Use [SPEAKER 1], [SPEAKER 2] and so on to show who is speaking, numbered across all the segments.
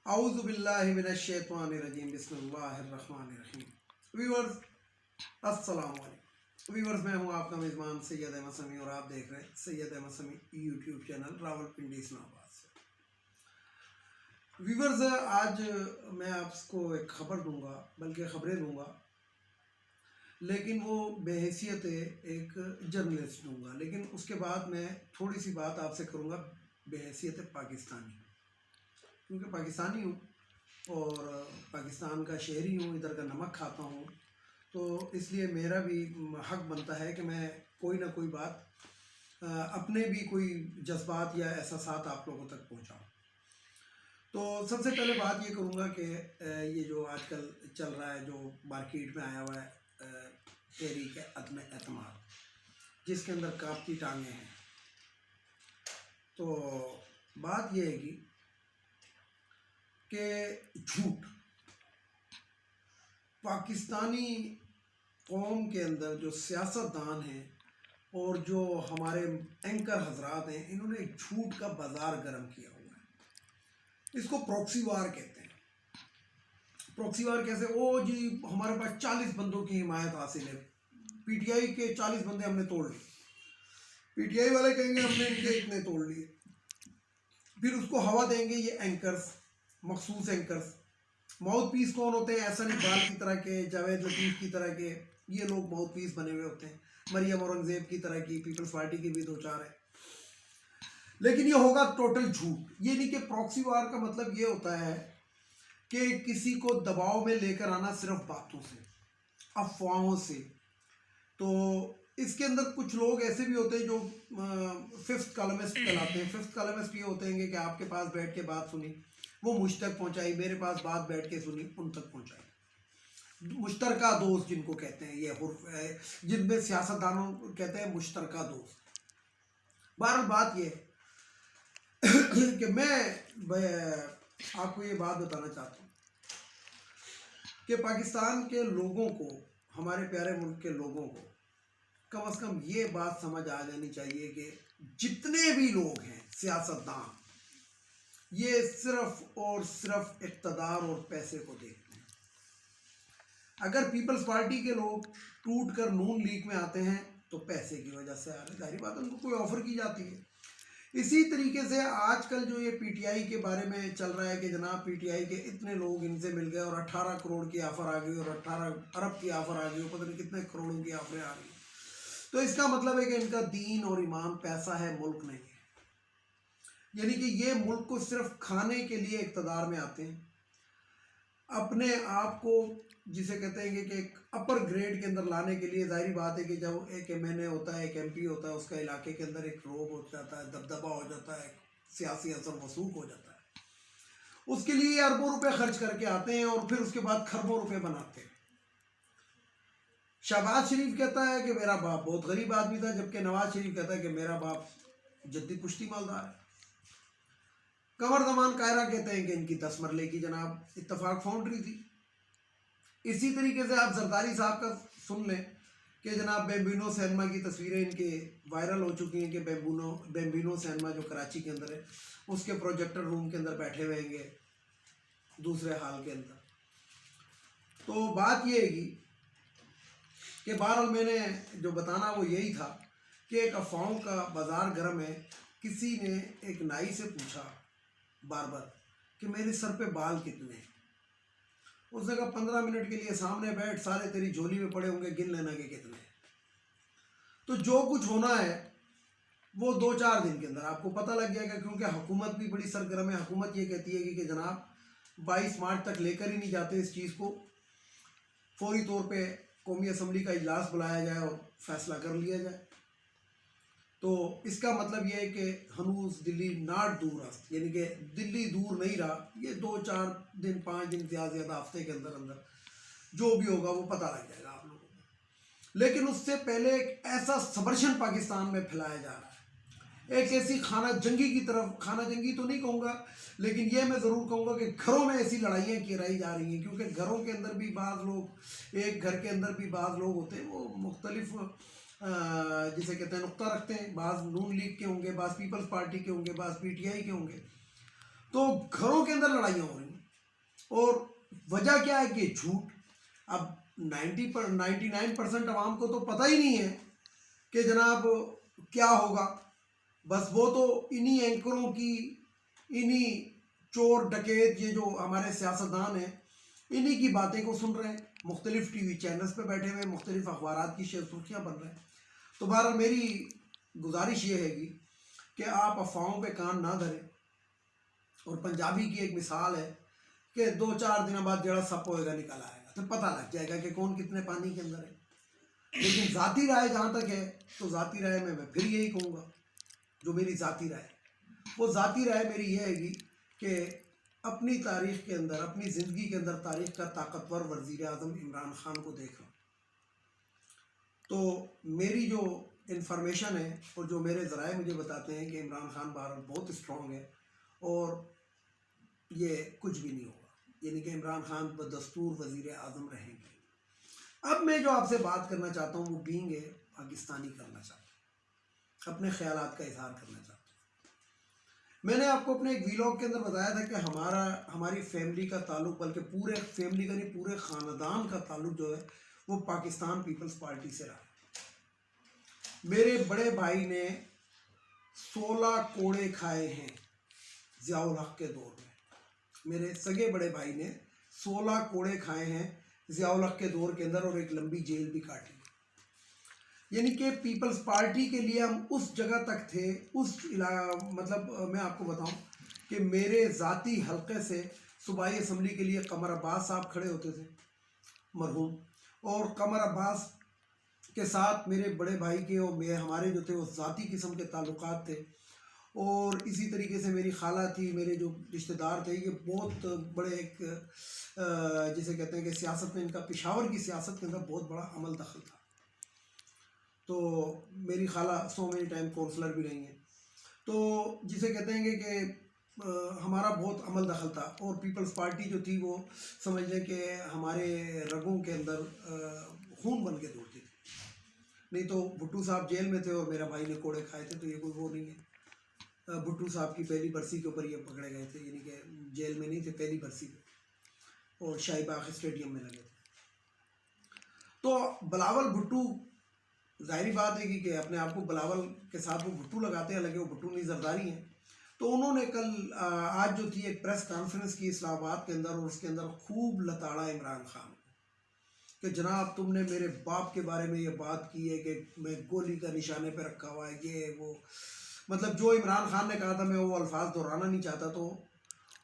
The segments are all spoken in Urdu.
[SPEAKER 1] اعوذ باللہ من الشیطان الرجیم بسم اللہ الرحمن الرحیم۔ ویورز السلام علیکم۔ ویورز میں ہوں آپ کا میزبان سید احمد سمیع اور آپ دیکھ رہے ہیں سید احمد سمیع یوٹیوب چینل راولپنڈی اسلام آباد سے۔ ویورز آج میں آپ کو ایک خبر دوں گا، بلکہ خبریں دوں گا، لیکن وہ بے حیثیت ایک جرنلسٹ دوں گا، لیکن اس کے بعد میں تھوڑی سی بات آپ سے کروں گا بے حیثیت پاکستانی، کیونکہ پاکستانی ہوں اور پاکستان کا شہری ہوں، ادھر کا نمک کھاتا ہوں، تو اس لیے میرا بھی حق بنتا ہے کہ میں کوئی نہ کوئی بات اپنے بھی کوئی جذبات یا احساسات آپ لوگوں تک پہنچاؤں۔ تو سب سے پہلے بات یہ کروں گا کہ یہ جو آج کل چل رہا ہے، جو مارکیٹ میں آیا ہوا ہے تحریک عدم اعتماد، جس کے اندر کانپتی ٹانگیں ہیں، تو بات یہ ہے کہ جھوٹ پاکستانی قوم کے اندر جو سیاستدان ہیں اور جو ہمارے اینکر حضرات ہیں، انہوں نے ایک جھوٹ کا بازار گرم کیا ہوا ہے۔ اس کو پروکسی وار کہتے ہیں۔ پروکسی وار کیسے؟ جی ہمارے پاس 40 بندوں کی حمایت حاصل ہے، پی ٹی آئی کے 40 بندے ہم نے توڑ لیے، پی ٹی آئی والے کہیں گے ہم نے ان کے اتنے توڑ لیے، پھر اس کو ہوا دیں گے یہ اینکرز، مخصوص اینکرز۔ ماؤتھ پیس کون ہوتے ہیں؟ احسن اقبال کی طرح کے، جاوید لطیف کی طرح کے، یہ لوگ ماؤتھ پیس بنے ہوئے ہوتے ہیں، مریم اورنگزیب کی طرح کی، پیپلز پارٹی کی بھی دو چار ہے، لیکن یہ ہوگا ٹوٹل جھوٹ۔ یہ نہیں کہ پروکسی وار کا مطلب یہ ہوتا ہے کہ کسی کو دباؤ میں لے کر آنا صرف باتوں سے، افواہوں سے۔ تو اس کے اندر کچھ لوگ ایسے بھی ہوتے ہیں جو ففتھ کالمسٹ کہلاتے ہیں۔ ففتھ کالمسٹ یہ ہوتے ہیں کہ آپ کے پاس بیٹھ کے بات سنی، وہ مجھ تک پہنچائی، میرے پاس بات بیٹھ کے سنی، ان تک پہنچائی۔ مشترکہ دوست جن کو کہتے ہیں، یہ حرف ہے جن میں سیاستدانوں کہتے ہیں مشترکہ دوست۔ بہرحال بات یہ ہے کہ میں آپ کو یہ بات بتانا چاہتا ہوں کہ پاکستان کے لوگوں کو، ہمارے پیارے ملک کے لوگوں کو کم از کم یہ بات سمجھ آ جانی چاہیے کہ جتنے بھی لوگ ہیں سیاستدان، یہ صرف اور صرف اقتدار اور پیسے کو دیکھتے ہیں۔ اگر پیپلز پارٹی کے لوگ ٹوٹ کر نون لیگ میں آتے ہیں تو پیسے کی وجہ سے آ رہے، ظاہری بات ان کو کوئی آفر کی جاتی ہے۔ اسی طریقے سے آج کل جو یہ پی ٹی آئی کے بارے میں چل رہا ہے کہ جناب پی ٹی آئی کے اتنے لوگ ان سے مل گئے اور 18 کروڑ کی آفر آ گئی اور 18 ارب کی آفر آ گئی، پتہ نہیں کتنے کروڑوں کی آفریں آ گئی، تو اس کا مطلب ہے کہ ان کا دین اور ایمان پیسہ ہے، ملک نہیں ہے۔ یعنی کہ یہ ملک کو صرف کھانے کے لیے اقتدار میں آتے ہیں، اپنے آپ کو جسے کہتے ہیں کہ ایک اپر گریڈ کے اندر لانے کے لیے۔ ظاہری بات ہے کہ جب ایک ایم این اے ہوتا ہے، ایک ایم پی ہوتا ہے، اس کا علاقے کے اندر ایک روب ہو جاتا ہے، دبدبہ ہو جاتا ہے، سیاسی اثر وثوق ہو جاتا ہے، اس کے لیے اربوں روپے خرچ کر کے آتے ہیں اور پھر اس کے بعد کھربوں روپے بناتے ہیں۔ شہباز شریف کہتا ہے کہ میرا باپ بہت غریب آدمی تھا، جبکہ نواز شریف کہتا ہے کہ میرا باپ جدی پشتی مالدار ہے۔ قمر زمان کائرہ کہتے ہیں کہ ان کی 10 مرلے کی جناب اتفاق فاؤنڈری تھی۔ اسی طریقے سے آپ زرداری صاحب کا سن لیں کہ جناب بیمبینو سینما کی تصویریں ان کے وائرل ہو چکی ہیں کہ بیمبینو سینما جو کراچی کے اندر ہے، اس کے پروجیکٹر روم کے اندر بیٹھے ہوئے گے دوسرے ہال کے اندر۔ تو بات یہ ہے کہ بہرحال میں نے جو بتانا وہ یہی تھا کہ ایک افواہوں کا بازار گرم ہے۔ کسی نے ایک نائی سے پوچھا باربر کہ میرے سر پہ بال کتنے ہیں؟ اس نے کہا 15 منٹ کے لیے سامنے بیٹھ، سارے تیری جھولی میں پڑے ہوں گے، گن لینا کہ کتنے ہیں۔ تو جو کچھ ہونا ہے وہ 2-4 دن کے اندر آپ کو پتہ لگ جائے گا، کیونکہ حکومت بھی بڑی سرگرم ہے۔ حکومت یہ کہتی ہے کہ جناب 22 مارچ تک لے کر ہی نہیں جاتے اس چیز کو، فوری طور پہ قومی اسمبلی کا اجلاس بلایا جائے اور فیصلہ کر لیا جائے۔ تو اس کا مطلب یہ ہے کہ ہنوز دلی ناٹ دور است، یعنی کہ دلی دور نہیں رہا۔ یہ 2-4 دن 5 دن زیادہ ہفتے کے اندر اندر جو بھی ہوگا وہ پتہ لگ جائے گا آپ لوگوں کو۔ لیکن اس سے پہلے ایک ایسا سبرشن پاکستان میں پھیلایا جا رہا ہے، ایک ایسی خانہ جنگی کی طرف، خانہ جنگی تو نہیں کہوں گا لیکن یہ میں ضرور کہوں گا کہ گھروں میں ایسی لڑائیاں کرائی جا رہی ہیں، کیونکہ گھروں کے اندر بھی بعض لوگ، ایک گھر کے اندر بھی بعض لوگ ہوتے ہیں وہ مختلف جسے کہتے ہیں نقطہ رکھتے ہیں، بعض نون لیگ کے ہوں گے، بعض پیپلز پارٹی کے ہوں گے، بعض پی ٹی آئی کے ہوں گے، تو گھروں کے اندر لڑائیاں ہو رہی ہیں۔ اور وجہ کیا ہے کہ جھوٹ. اب 99% عوام کو تو پتہ ہی نہیں ہے کہ جناب کیا ہوگا. بس وہ تو انہی اینکروں کی، انہی چور ڈکیت، یہ جو ہمارے سیاستدان ہیں، انہی کی باتیں کو سن رہے ہیں. مختلف ٹی وی چینلز پہ بیٹھے ہوئے، مختلف اخبارات کی سرخیاں بن رہے ہیں. تو بہرحال میری گزارش یہ ہے گی کہ آپ افواہوں پہ کان نہ دھریں. اور پنجابی کی ایک مثال ہے کہ 2-4 دنوں بعد جڑا سپ ہوئے گا نکل آئے گا، تو پتہ لگ جائے گا کہ کون کتنے پانی کے اندر ہے. لیکن ذاتی رائے جہاں تک ہے، تو ذاتی رائے میں پھر یہی کہوں گا، جو میری ذاتی رائے ہے، وہ ذاتی رائے میری یہ ہے گی کہ اپنی تاریخ کے اندر، اپنی زندگی کے اندر تاریخ کا طاقتور وزیر اعظم عمران خان کو دیکھ رہا ہوں. تو میری جو انفارمیشن ہے اور جو میرے ذرائع مجھے بتاتے ہیں کہ عمران خان بہرحال بہت اسٹرانگ ہے اور یہ کچھ بھی نہیں ہوگا، یعنی کہ عمران خان بدستور وزیر اعظم رہیں گے. اب میں جو آپ سے بات کرنا چاہتا ہوں وہ بینگ ہے پاکستانی کرنا چاہتا ہوں، اپنے خیالات کا اظہار کرنا چاہتا ہوں. میں نے آپ کو اپنے ایک ویلاگ کے اندر بتایا تھا کہ ہماری فیملی کا تعلق، بلکہ پورے فیملی کا نہیں، پورے خاندان کا تعلق جو ہے وہ پاکستان پیپلز پارٹی سے رہا. میرے بڑے بھائی نے 16 کوڑے کھائے ہیں ضیاء الحق کے دور میں. میرے سگے بڑے بھائی نے 16 کوڑے کھائے ہیں ضیاء الحق کے دور کے اندر، اور ایک لمبی جیل بھی کاٹی. یعنی کہ پیپلز پارٹی کے لیے ہم اس جگہ تک تھے، مطلب میں آپ کو بتاؤں کہ میرے ذاتی حلقے سے صوبائی اسمبلی کے لیے قمر عباس صاحب کھڑے ہوتے تھے مرحوم، اور قمر عباس کے ساتھ میرے بڑے بھائی کے اور ہمارے جو تھے وہ ذاتی قسم کے تعلقات تھے. اور اسی طریقے سے میری خالہ تھی، میرے جو رشتہ دار تھے، یہ بہت بڑے ایک جسے کہتے ہیں کہ سیاست میں ان کا پشاور کی سیاست کے اندر بہت بڑا عمل دخل تھا. تو میری خالہ سو مینی ٹائم کونسلر بھی رہی ہیں. تو جسے کہتے ہیں کہ ہمارا بہت عمل دخل تھا. اور پیپلز پارٹی جو تھی وہ سمجھ لیں کہ ہمارے رگوں کے اندر خون بن کے دوڑتی تھی. نہیں تو بھٹو صاحب جیل میں تھے اور میرا بھائی نے کوڑے کھائے تھے، تو یہ کوئی وہ نہیں ہے. بھٹو صاحب کی پہلی برسی کے اوپر یہ پکڑے گئے تھے، یعنی کہ جیل میں نہیں تھے، پہلی برسی پہ، اور شاہی باغ اسٹیڈیم میں لگے تھے. تو بلاول بھٹو، ظاہری بات ہے کہ اپنے آپ کو بلاول کے ساتھ وہ بھٹو لگاتے ہیں، حالانکہ وہ بھٹو نہیں زرداری ہیں. تو انہوں نے آج جو تھی ایک پریس کانفرنس کی اسلام آباد کے اندر، اور اس کے اندر خوب لتاڑا عمران خان کہ جناب تم نے میرے باپ کے بارے میں یہ بات کی ہے کہ میں گولی کا نشانے پہ رکھا ہوا ہے، یہ وہ، مطلب جو عمران خان نے کہا تھا میں وہ الفاظ دہرانا نہیں چاہتا. تو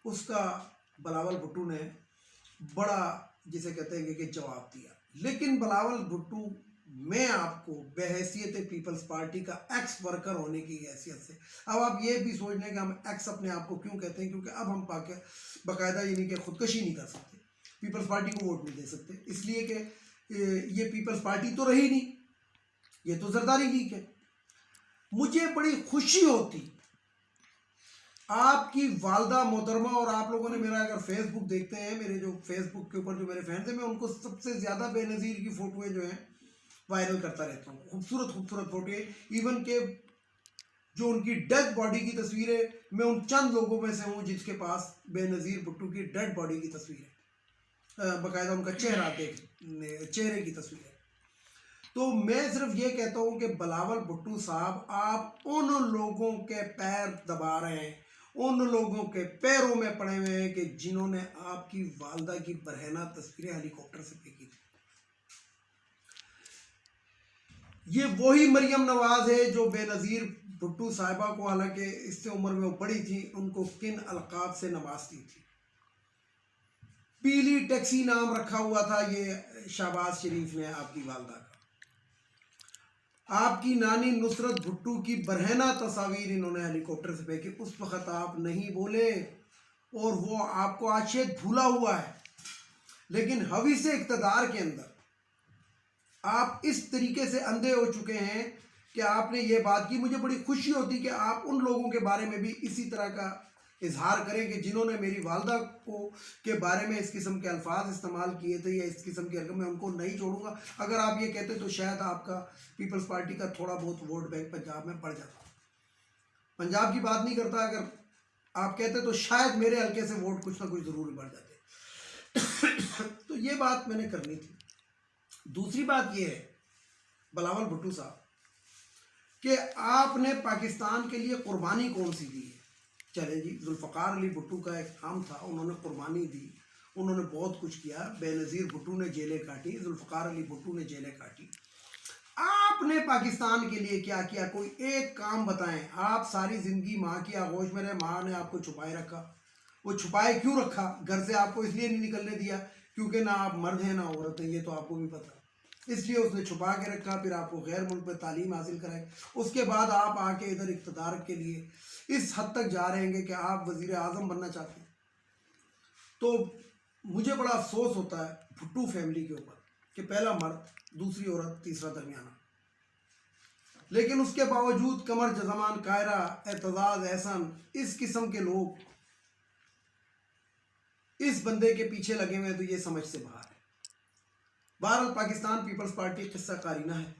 [SPEAKER 1] اس کا بلاول بھٹو نے بڑا جسے کہتے ہیں کہ جواب دیا. لیکن بلاول بھٹو، میں آپ کو بحیثیت پیپلز پارٹی کا ایکس ورکر ہونے کی حیثیت سے، اب آپ یہ بھی سوچ لیں کہ ہم ایکس اپنے آپ کو کیوں کہتے ہیں، کیونکہ اب ہم باقاعدہ یعنی کہ خودکشی نہیں کر سکتے، پیپلز پارٹی کو ووٹ نہیں دے سکتے، اس لیے کہ یہ پیپلز پارٹی تو رہی نہیں، یہ تو زرداری لیگ ہے. مجھے بڑی خوشی ہوتی آپ کی والدہ محترمہ، اور آپ لوگوں نے میرا اگر فیس بک دیکھتے ہیں، میرے جو فیس بک کے اوپر جو میرے فینس ہیں، میں ان کو سب سے زیادہ بے نظیر کی فوٹویں جو ہیں وائرل کرتا رہتا ہوں. خوبصورت خوبصورت فوٹویں، ایون کہ جو ان کی ڈیڈ باڈی کی تصویر ہے، میں ان چند لوگوں میں سے ہوں جس کے پاس بے نظیر بھٹو کی ڈیڈ باڈی کی تصویر ہے، باقاعدہ ان کا چہرے کی تصویر ہے. تو میں صرف یہ کہتا ہوں کہ بلاول بھٹو صاحب، آپ ان لوگوں کے پیر دبا رہے ہیں، ان لوگوں کے پیروں میں پڑے ہوئے ہیں کہ جنہوں نے آپ کی والدہ کی برہنہ تصویریں ہیلی کاپٹر سے پھینکی تھی. یہ وہی مریم نواز ہے جو بے نظیر بھٹو صاحبہ کو، حالانکہ اس سے عمر میں وہ بڑی تھی، ان کو کن القاب سے نوازتی تھی. پیلی ٹیکسی نام رکھا ہوا تھا یہ شہباز شریف نے آپ کی والدہ کا. آپ کی نانی نصرت بھٹو کی برہنہ تصاویر انہوں نے ہیلی کاپٹر سے پھینکی. اس وقت آپ نہیں بولے، اور وہ آپ کو آج شاید بھولا ہوا ہے، لیکن حویث اقتدار کے اندر آپ اس طریقے سے اندھے ہو چکے ہیں کہ آپ نے یہ بات کی. مجھے بڑی خوشی ہوتی کہ آپ ان لوگوں کے بارے میں بھی اسی طرح کا اظہار کریں کہ جنہوں نے میری والدہ کے بارے میں اس قسم کے الفاظ استعمال کیے تھے یا اس قسم کے رقم. میں ان کو نہیں چھوڑوں گا. اگر آپ یہ کہتے تو شاید آپ کا پیپلز پارٹی کا تھوڑا بہت ووٹ بینک پنجاب میں بڑھ جاتا. پنجاب کی بات نہیں کرتا، اگر آپ کہتے تو شاید میرے حلقے سے ووٹ کچھ نہ کچھ ضرور بڑھ جاتے. تو یہ بات میں نے کرنی تھی. دوسری بات یہ ہے بلاول بھٹو صاحب کہ آپ نے پاکستان کے لیے قربانی کون سی دی ہے؟ چلے جی، ذوالفقار علی بھٹو کا ایک کام تھا، انہوں نے قربانی دی، انہوں نے بہت کچھ کیا. بے نظیر بھٹو نے جیلیں کاٹی، ذوالفقار علی بھٹو نے جیلیں کاٹی. آپ نے پاکستان کے لیے کیا کیا؟ کوئی ایک کام بتائیں. آپ ساری زندگی ماں کی آغوش میں رہے، ماں نے آپ کو چھپائے رکھا. وہ چھپائے کیوں رکھا؟ گھر سے آپ کو اس لیے نہیں نکلنے دیا کیونکہ نہ آپ مرد ہیں نہ عورت ہیں، یہ تو آپ کو بھی پتا. اس لیے اس نے چھپا کے رکھا، پھر آپ کو غیر ملک میں تعلیم حاصل کرائی. اس کے بعد آپ آ کے ادھر اقتدار کے لیے اس حد تک جا رہے ہیں کہ آپ وزیر اعظم بننا چاہتے ہیں. تو مجھے بڑا افسوس ہوتا ہے بھٹو فیملی کے اوپر کہ پہلا مرد، دوسری عورت، تیسرا درمیانہ. لیکن اس کے باوجود قمر جزمان کائرہ، اعتزاز احسن، اس قسم کے لوگ اس بندے کے پیچھے لگے ہوئے ہیں تو یہ سمجھ سے باہر ہے. بہرحال پاکستان پیپلز پارٹی قصہ کارینہ ہے.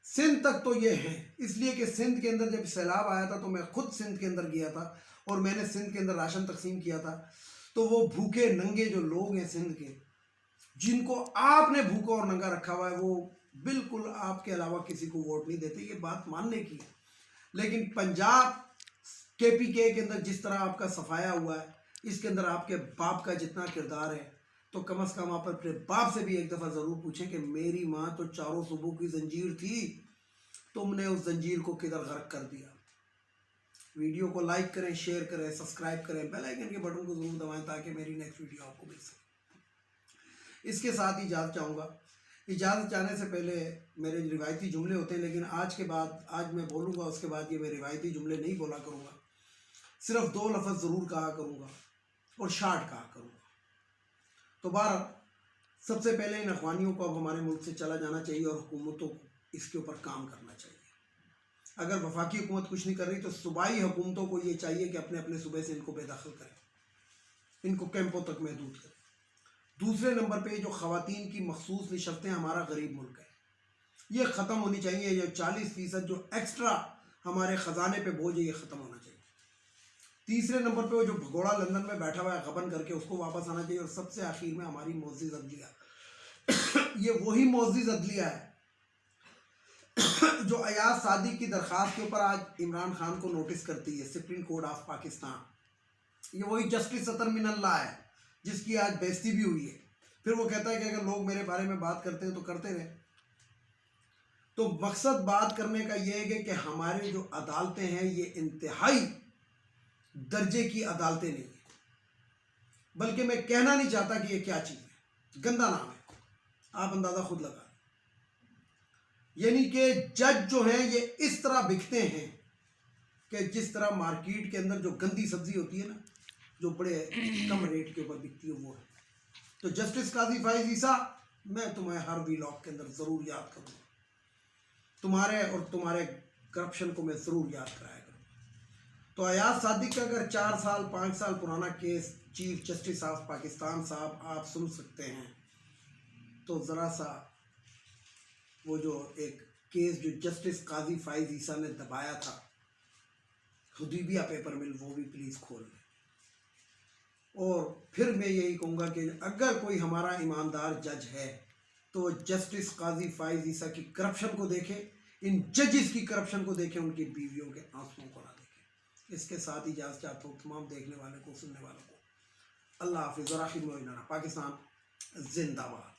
[SPEAKER 1] سندھ تک تو یہ ہے، اس لیے کہ سندھ کے اندر جب سیلاب آیا تھا تو میں خود سندھ کے اندر گیا تھا اور میں نے سندھ کے اندر راشن تقسیم کیا تھا. تو وہ بھوکے ننگے جو لوگ ہیں سندھ کے، جن کو آپ نے بھوکا اور ننگا رکھا ہوا ہے، وہ بالکل آپ کے علاوہ کسی کو ووٹ نہیں دیتے. یہ بات ماننے کی ہے. لیکن پنجاب KPK کے اندر جس طرح آپ کا صفایا ہوا ہے، اس کے اندر آپ کے باپ کا جتنا کردار ہے، تو کم از کم آپ اپنے باپ سے بھی ایک دفعہ ضرور پوچھیں کہ میری ماں تو چاروں صوبوں کی زنجیر تھی، تم نے اس زنجیر کو کدھر غرق کر دیا. ویڈیو کو لائک کریں، شیئر کریں، سبسکرائب کریں، بیل آئیکن کے بٹن کو ضرور دبائیں تاکہ میری نیکسٹ ویڈیو آپ کو مل سکے. اس کے ساتھ اجازت چاہوں گا. اجازت چاہنے سے پہلے میرے روایتی جملے ہوتے ہیں، لیکن آج میں بولوں گا، اس کے بعد یہ میں روایتی جملے نہیں بولا کروں گا. صرف 2 لفظ ضرور کہا کروں گا اور شارٹ کہا کروں گا. تو بہرحال سب سے پہلے ان اخوانیوں کو اب ہمارے ملک سے چلا جانا چاہیے اور حکومتوں کو اس کے اوپر کام کرنا چاہیے. اگر وفاقی حکومت کچھ نہیں کر رہی تو صوبائی حکومتوں کو یہ چاہیے کہ اپنے اپنے صوبے سے ان کو بے دخل کریں، ان کو کیمپوں تک محدود کریں. دوسرے نمبر پہ جو خواتین کی مخصوص نشستیں، ہمارا غریب ملک ہے، یہ ختم ہونی چاہیے. یہ 40% جو ایکسٹرا ہمارے خزانے پہ بوجھ ہے، یہ ختم ہونا چاہیے. تیسرے نمبر پہ وہ جو بھگوڑا لندن میں بیٹھا ہوا ہے غبن کر کے، اس کو واپس آنا چاہیے. اور سب سے آخر میں ہماری معزز عدلیہ، یہ وہی معزز عدلیہ ہے جو ایاز صادق کی درخواست کے اوپر آج عمران خان کو نوٹس کرتی ہے سپریم کورٹ آف پاکستان. یہ وہی جسٹس عطر من اللہ ہے جس کی آج بےزتی بھی ہوئی ہے. پھر وہ کہتا ہے کہ اگر لوگ میرے بارے میں بات کرتے ہیں تو کرتے رہے. تو مقصد بات کرنے کا یہ ہے کہ ہماری جو عدالتیں ہیں یہ انتہائی درجے کی عدالتیں نہیں ہیں، بلکہ میں کہنا نہیں چاہتا کہ یہ کیا چیز ہے، گندا نام ہے، آپ اندازہ خود لگا. یعنی کہ جج جو ہیں یہ اس طرح بکتے ہیں کہ جس طرح مارکیٹ کے اندر جو گندی سبزی ہوتی ہے نا، جو بڑے کم ریٹ کے اوپر بکتی ہے، وہ ہے. تو جسٹس قاضی فائز عیسیٰ، میں تمہیں ہر ویلاگ کے اندر ضرور یاد کروں گا، تمہارے اور تمہارے کرپشن کو میں ضرور یاد کرایا کروں. تو ایاز صادق کا اگر 4 سال 5 سال پرانا case chief justice of Pakistan صاحب آپ سن سکتے ہیں، تو ذرا سا وہ جو ایک کیس جو جسٹس قاضی فائز عیسیٰ نے دبایا تھا، حدیبیہ پیپر مل، وہ بھی پلیز کھول لیں. اور پھر میں یہی کہوں گا کہ اگر کوئی ہمارا ایماندار جج ہے تو جسٹس قاضی فائز عیسیٰ کی کرپشن کو دیکھے، ان ججز کی کرپشن کو دیکھیں، ان کی بیویوں کے آنسوؤں کو نہ دیکھیں. اس کے ساتھ اجازت چاہتا ہوں تمام دیکھنے والے کو، سننے والوں کو. اللہ حافظ. اور آخر میں پاکستان زندہ باد.